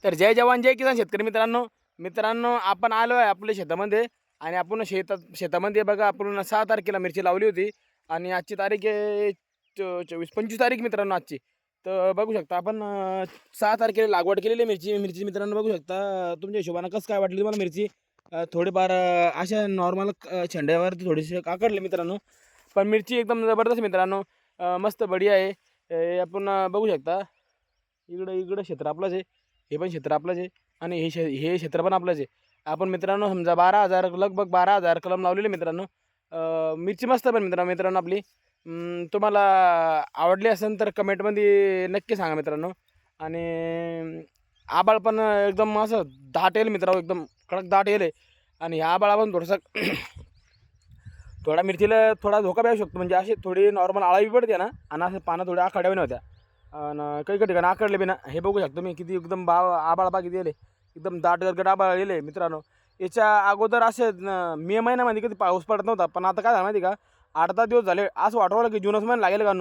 तर जय जवान जय किसान शेतकरी मित्रांनो आपण आलो आहे आपल्या शेतामध्ये आणि आपण शेतामध्ये बघा आपण 6 तारखेला मिरची लावली होती आणि आजची तारीख आहे 24-25 तारीख मित्रांनो आजची. तर बघू शकता आपण 6 तारखेला लागवड केलेली मिरची मित्रांनो बघू शकता. तुमच्या हिशोबाने कसं काय वाटली तुम्हाला मिरची? थोडेफार अशा नॉर्मल छंड्यावरती थोडीशी काकडले मित्रांनो, पण मिरची एकदम जबरदस्त मित्रांनो. मस्त बढिया आहे. आपण बघू शकता इकडं क्षेत्र आपलंच आहे, हे पण क्षेत्र आपलंच आहे आणि हे क्षेत्र पण आपलंच आहे. आपण मित्रांनो समजा 12,000 लगभग 12,000 कलम लावलेले मित्रांनो. मिरची मस्त पण मित्रांनो आपली. तुम्हाला आवडली असेल तर कमेंटमध्ये नक्की सांगा मित्रांनो. आणि आबाळ पण एकदम असं दाट येईल मित्रांनो, एकदम कडक दाट येईल आणि ह्या आबाळा पण थोडंसं थोडा मिरचीला थोडा धोका बी शकतो. म्हणजे अशी थोडी नॉर्मल आळावी पडते ना, आणि असं पानं थोड्या आखाड्यावर होत्या आणि काही ठिकाणी आकडले बी ना. हे बघू शकतो मी किती एकदम आबाळ बाकी दिले, एकदम दाट गडगड आबाळ गेले मित्रांनो. याच्या अगोदर असे मे महिन्यामध्ये कधी पाऊस पडत नव्हता, पण आता काय झालं माहिती का, 8-10 दिवस झाले असं वाटवलं की जूनच महिना लागेल का.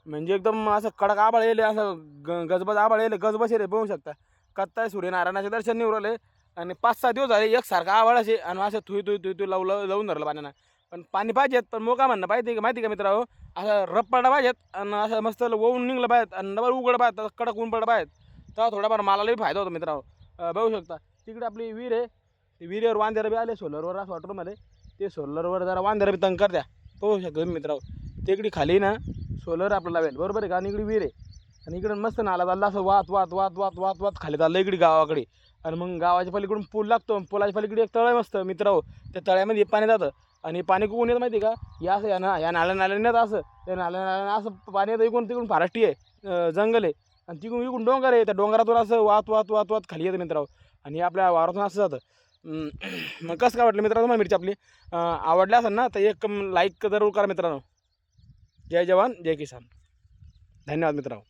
म्हणजे एकदम असं कडक आबाळ येले, असं गजबज आबाळ येले, गजबज येले. बघू शकता कत्ताय सूर्यनारायणाचे दर्शन नाही उरले आणि 5-6 दिवस झाले एकसारखा आबाळ असे आणि असं थुई लावून धरलं पाण्यानं. पण पाणी पाहिजेत, पण मोका म्हणणं पाहिजे माहिती का मित्रांनो, असं रप पडला पाहिजेत आणि असं मस्त ओवून निघलं पाहिजेत आणि डबल उघड पाहिजेत, कडक ऊन पडलं पाहिजेत, तेव्हा थोडाफार मालालाही फायदा होतो मित्रांनो. बघू शकता तिकडे आपली विहीर आहे, ते विहिरीवर वांद्याला बी आले सोलरवर असं वॉटरमध्ये. ते सोलरवर जरा वांद्याला बी तंग करत्या. बघू शकतो मित्रांनो, ते इकडे खाली ना सोलर आपल्याला लावेल बरोबर आहे का, आणि इकडे विहीर आहे आणि इकडे मस्त नाला चालला असं वात खाली चाललं इकडे गावाकडे. आणि मग गावाच्या पलीकडून पूल लागतो, पुलाच्या पलीकडे एक तळ आहे मस्त मित्रांनो. त्या तळ्यामध्ये पाणी जातं आणि पाणी कुठून येतं माहिती का, या असं या नाल्याने येतं, असं त्या नाल्याने असं पाणी येतं. इकडून तिकडून फारष्टी आहे, जंगल आहे आणि इकडून डोंगर आहे. त्या डोंगरातून असं वात खाली येतं मित्रांनो आणि आपल्या वावरातून असं जातं. मग कसं काय वाटलं मित्रांनो तुम्हाला मिरची आपली? आवडली असेल ना तर एक लाईक जरूर करा मित्रांनो. जय जवान जय किसान. धन्यवाद मित्रांनो.